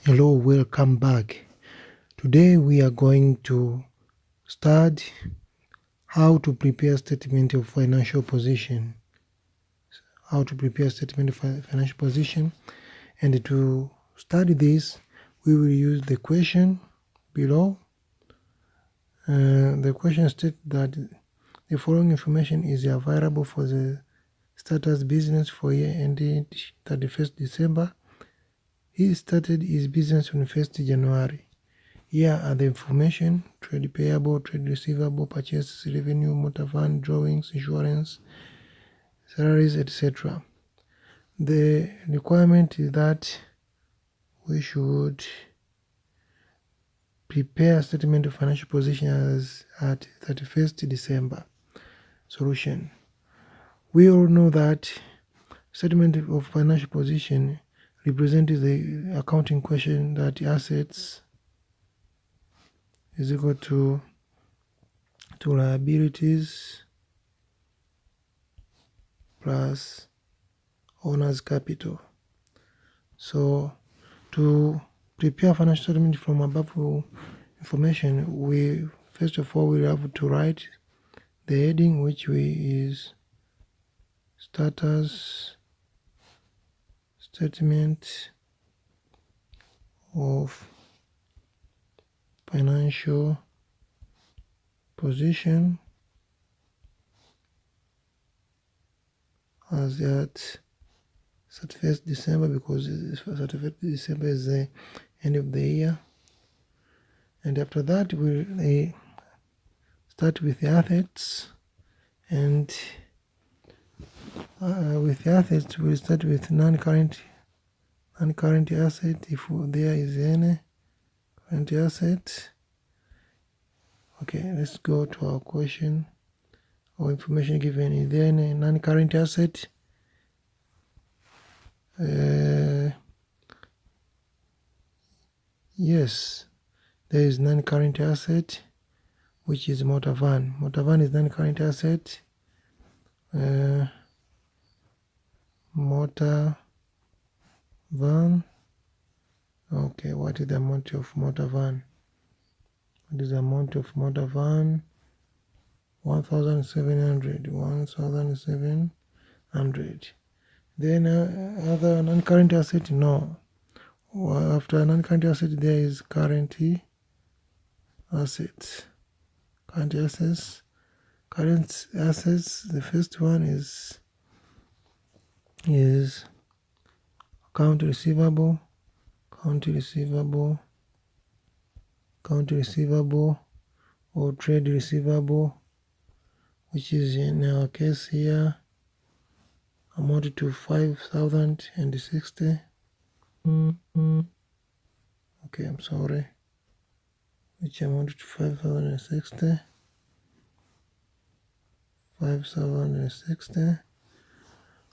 Hello, welcome back. Today we are going to study how to prepare statement of financial position. How to prepare statement of financial position, and to study this, we will use the question below. The question states that the following information is available for the starter's business for year ended 31st December. He started his business on 1st January. Here are the information: trade payable, trade receivable, purchases, revenue, motor van, drawings, insurance, salaries, etc. The requirement is that we should prepare a statement of financial position as at 31st December. Solution: we all know that statement of financial position represents the accounting question that assets is equal to liabilities plus owner's capital. So to prepare financial statement from above information, we first of all will have to write the heading, which is starters statement of financial position as at 31st December, because 31st December is the end of the year. And after that, we'll start with the assets, and with the assets we'll start with non-current asset, if there is any current asset. Okay, let's go to our question or information given. Is there any non-current asset? Yes, there is non-current asset, which is motor van. Motor van is non-current asset. Motor van. Okay, what is the amount of motor van? What is the amount of motor van? 1,700. 1,700. Then other non-current asset? No. After non-current asset, there is current assets. Current assets. Current assets. The first one is account receivable. Account receivable or trade receivable, which is in our case here amounted to 5,060. Okay, I'm sorry, which amounted to 5,060.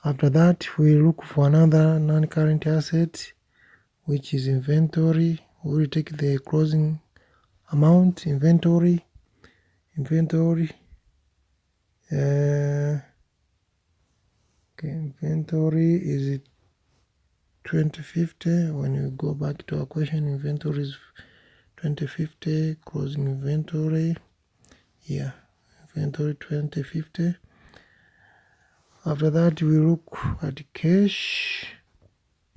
After that, we look for another non-current asset, which is inventory. We will take the closing amount. Inventory okay, inventory is 2050. When you go back to our question, inventory is 2050. Closing inventory, yeah, inventory 2050. After that, we look at cash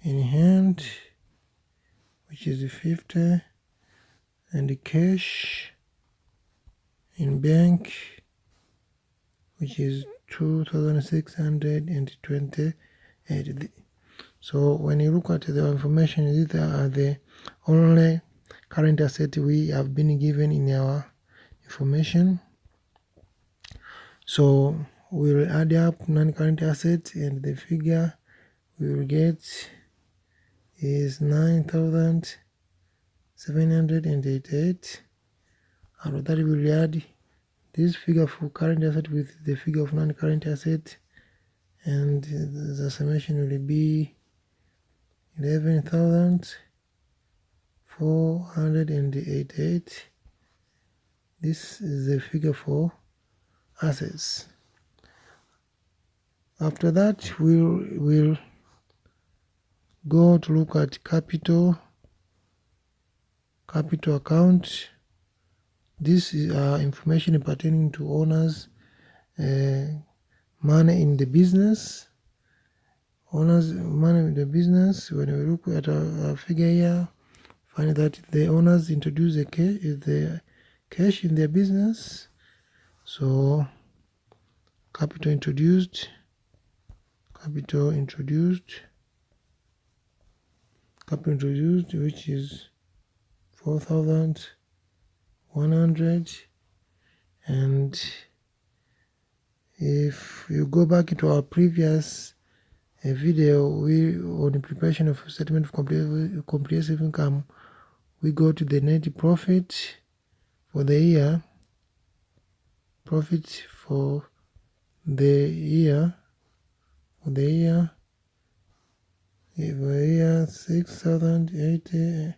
in hand, which is 50, and cash in bank, which is 2,628. So when you look at the information, these are the only current asset we have been given in our information. So we will add up non-current assets, and the figure we will get is 9,788. After that, we will add this figure for current asset with the figure of non-current asset, and the summation will be 11,488. This is the figure for assets. After that, we'll go to look at capital capital account. This is information pertaining to owners' money in the business. Owners' money in the business. When we look at our figure here, find that the owners introduce the cash in their business. So capital introduced, which is 4,100. And if you go back into our previous video on the preparation of statement of comprehensive income, we go to the net profit for the year. Profit for the year 6,080.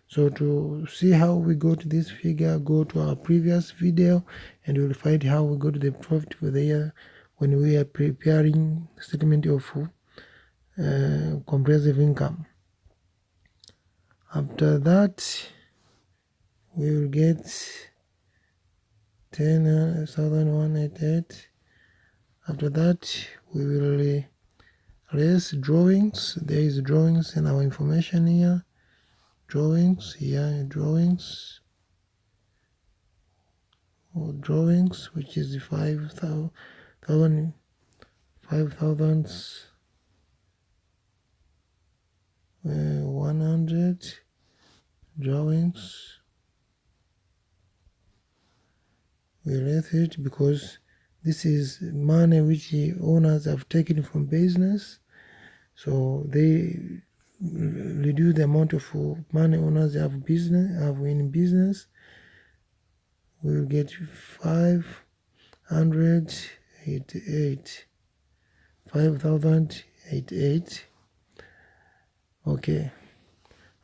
So to see how we got this figure, go to our previous video and you will find how we got the profit for the year when we are preparing statement of comprehensive income. After that, we will get 10,188. After that, we will raise drawings. There is drawings in our information here. Drawings, which is 5,100 drawings. We raise it because this is money which the owners have taken from business, so they reduce the amount of money owners have in business. We will get 5,088. Okay.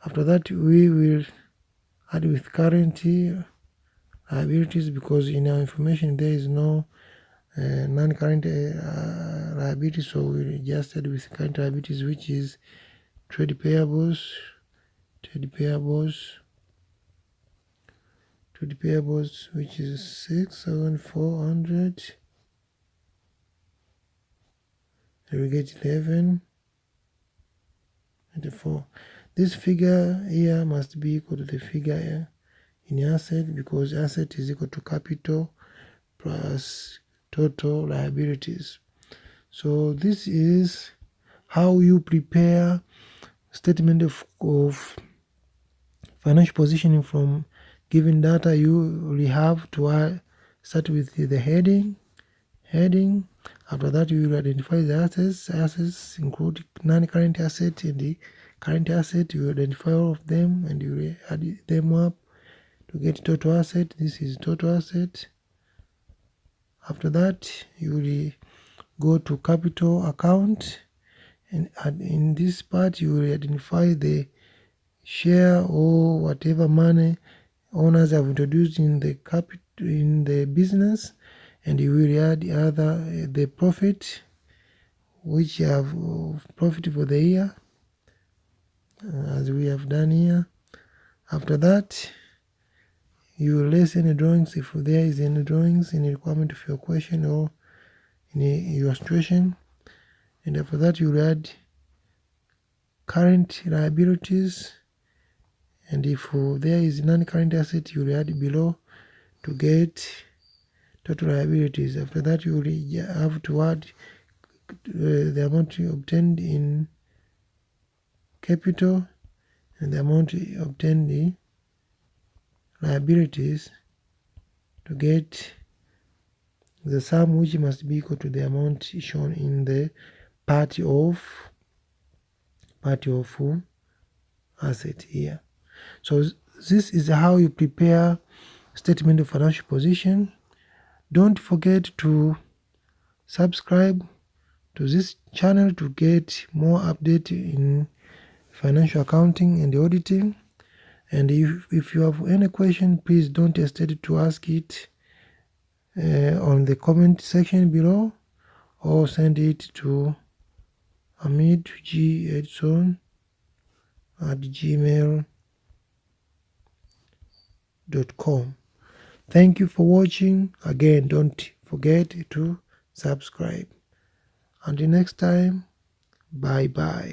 After that, we will add with current liabilities, because in our information there is no non-current liabilities, so we just add with current liabilities, which is trade payables, which is 6,400. We get 11.94. This figure here must be equal to the figure here in asset, because asset is equal to capital plus total liabilities. So this is how you prepare statement of financial positioning from given data. You will have to start with the heading. After that, you will identify the assets include non-current asset and the current asset. You identify all of them and you will add them up to get total asset. This is total asset. After that, you will go to capital account, and in this part you will identify the share or whatever money owners have introduced in the business, and you will add the profit which you have profit for the year, as we have done here. After that, you will list any drawings if there is any drawings in the requirement of your question or in your situation. And after that, you will add current liabilities, and if there is non-current asset, you will add below to get total liabilities. After that, you will have to add the amount obtained in capital and the amount obtained in liabilities to get the sum, which must be equal to the amount shown in the part of asset here. So this is how you prepare statement of financial position. Don't forget to subscribe to this channel to get more update in financial accounting and auditing. And if you have any question, please don't hesitate to ask it on the comment section below, or send it to amidg@gmail.com. gmail.com. Thank you for watching. Again, don't forget to subscribe. Until next time, bye bye.